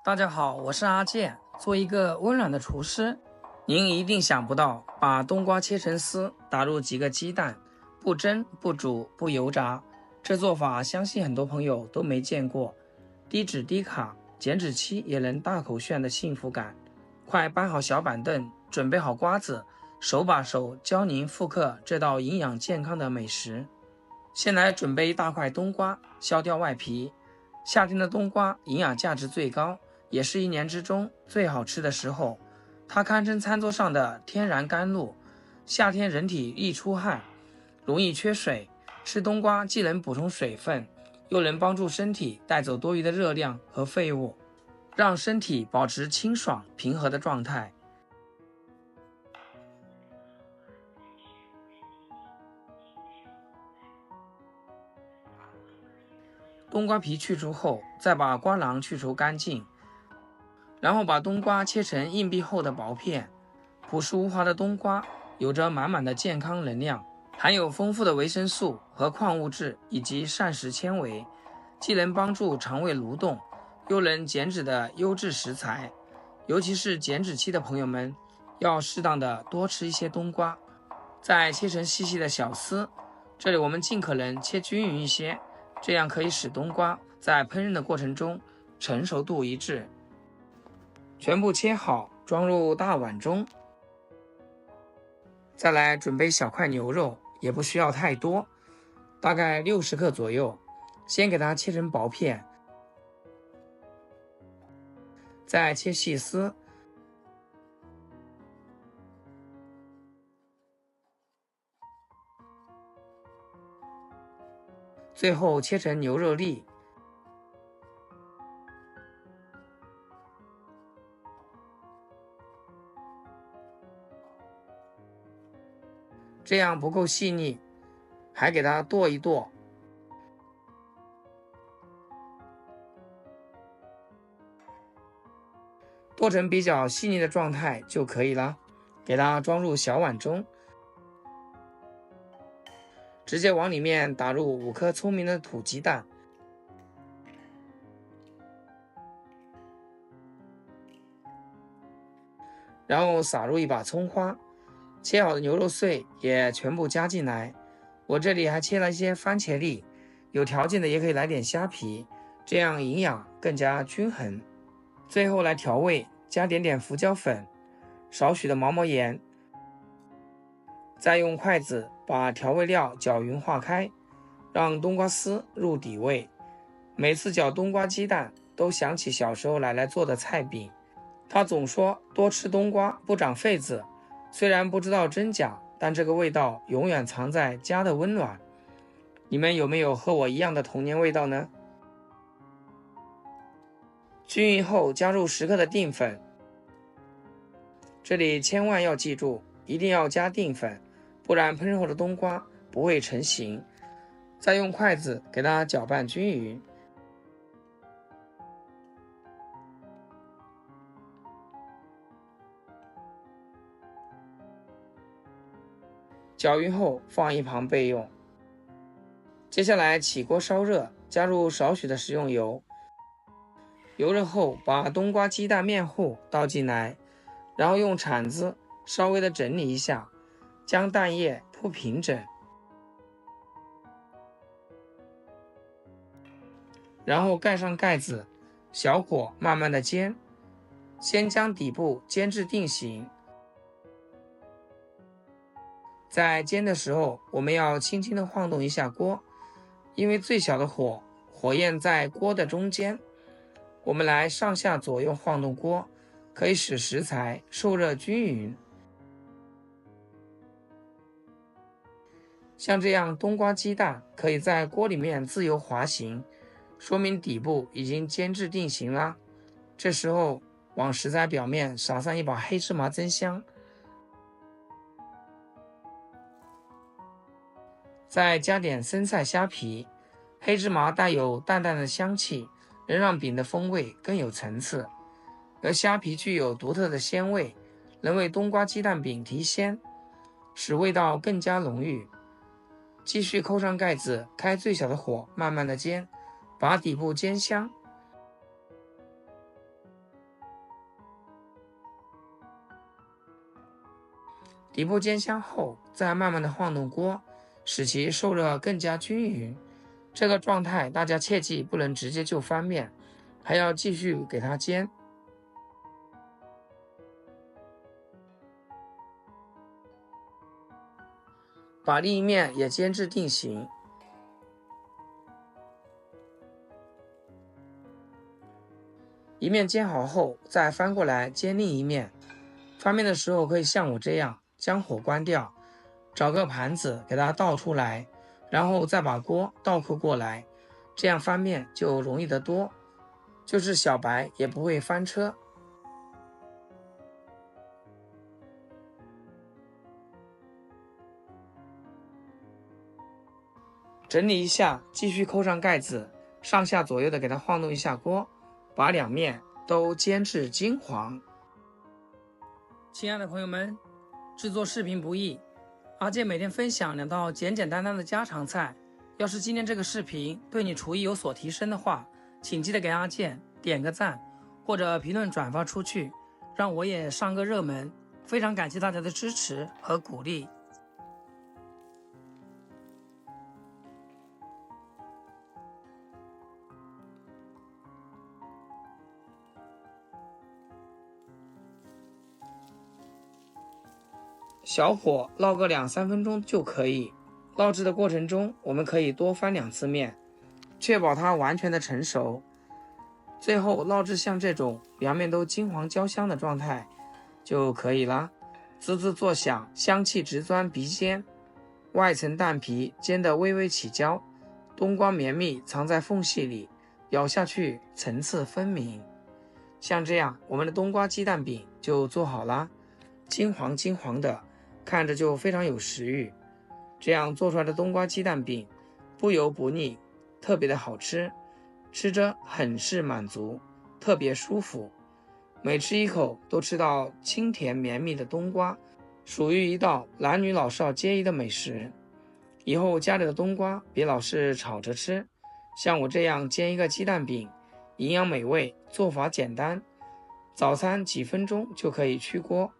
大家好，我是阿健。做一个温暖的厨师，您一定想不到，把冬瓜切成丝，打入几个鸡蛋，不蒸不煮不油炸，这做法相信很多朋友都没见过。低脂低卡，减脂期也能大口炫的幸福感。快搬好小板凳，准备好瓜子，手把手教您复刻这道营养健康的美食。先来准备一大块冬瓜，削掉外皮。夏天的冬瓜营养价值最高，也是一年之中最好吃的时候。它堪称餐桌上的天然甘露。夏天人体易出汗，容易缺水，吃冬瓜既能补充水分，又能帮助身体带走多余的热量和废物，让身体保持清爽平和的状态。冬瓜皮去除后，再把瓜囊去除干净，然后把冬瓜切成硬币厚的薄片。朴实无华的冬瓜有着满满的健康能量，含有丰富的维生素和矿物质以及膳食纤维，既能帮助肠胃蠕动，又能减脂的优质食材。尤其是减脂期的朋友们，要适当的多吃一些冬瓜，再切成细细的小丝。这里我们尽可能切均匀一些，这样可以使冬瓜在烹饪的过程中成熟度一致。全部切好，装入大碗中。再来准备小块牛肉，也不需要太多，大概60克左右。先给它切成薄片，再切细丝，最后切成牛肉粒。这样不够细腻，还给它剁一剁。剁成比较细腻的状态就可以了，给它装入小碗中，直接往里面打入5颗聪明的土鸡蛋，然后撒入一把葱花，切好的牛肉碎也全部加进来。我这里还切了一些番茄粒，有条件的也可以来点虾皮，这样营养更加均衡。最后来调味，加点胡椒粉，少许的毛毛盐，再用筷子把调味料搅匀化开，让冬瓜丝入底味。每次搅冬瓜鸡蛋都想起小时候奶奶做的菜饼，她总说多吃冬瓜不长痱子。虽然不知道真假，但这个味道永远藏在家的温暖。你们有没有和我一样的童年味道呢？均匀后加入10克的淀粉，这里千万要记住，一定要加淀粉，不然烹饪后的冬瓜不会成型。再用筷子给它搅拌均匀。搅匀后放一旁备用。接下来起锅烧热，加入少许的食用油。油热后，把冬瓜鸡蛋面糊倒进来，然后用铲子稍微的整理一下，将蛋液铺平整，然后盖上盖子，小火慢慢的煎，先将底部煎至定型。在煎的时候，我们要轻轻的晃动一下锅，因为最小的火焰在锅的中间。我们来上下左右晃动锅，可以使食材受热均匀。像这样，冬瓜鸡蛋可以在锅里面自由滑行，说明底部已经煎至定型啦。这时候往食材表面撒上一把黑芝麻增香，再加点生菜虾皮。黑芝麻带有淡淡的香气，能让饼的风味更有层次，而虾皮具有独特的鲜味，能为冬瓜鸡蛋饼提鲜，使味道更加浓郁。继续扣上盖子，开最小的火慢慢的煎，把底部煎香。底部煎香后，再慢慢的晃动锅，使其受热更加均匀。这个状态大家切记不能直接就翻面，还要继续给它煎。把另一面也煎至定型。一面煎好后，再翻过来煎另一面。翻面的时候可以像我这样将火关掉，找个盘子给它倒出来，然后再把锅倒扣过来，这样翻面就容易得多，就是小白也不会翻车。整理一下，继续扣上盖子，上下左右的给它晃动一下锅，把两面都煎至金黄。亲爱的朋友们，制作视频不易，阿健每天分享2道简简单单的家常菜。要是今天这个视频对你厨艺有所提升的话，请记得给阿健点个赞，或者评论转发出去，让我也上个热门。非常感谢大家的支持和鼓励。小火烙个2-3分钟就可以。烙制的过程中，我们可以多翻2次面，确保它完全的成熟。最后烙制像这种两面都金黄焦香的状态就可以了，滋滋作响，香气直钻鼻尖。外层蛋皮煎得微微起焦，冬瓜绵密藏在缝隙里，咬下去层次分明。像这样，我们的冬瓜鸡蛋饼就做好了，金黄金黄的，看着就非常有食欲。这样做出来的冬瓜鸡蛋饼不油不腻，特别的好吃，吃着很是满足，特别舒服。每吃一口都吃到清甜绵密的冬瓜，属于一道男女老少皆宜的美食。以后家里的冬瓜别老是炒着吃，像我这样煎一个鸡蛋饼，营养美味，做法简单，早餐几分钟就可以出锅，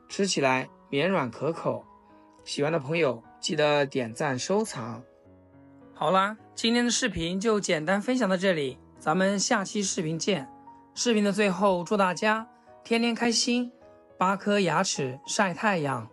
吃起来绵软可口。喜欢的朋友记得点赞收藏。好啦，今天的视频就简单分享到这里，咱们下期视频见。视频的最后，祝大家天天开心，8颗牙齿晒太阳。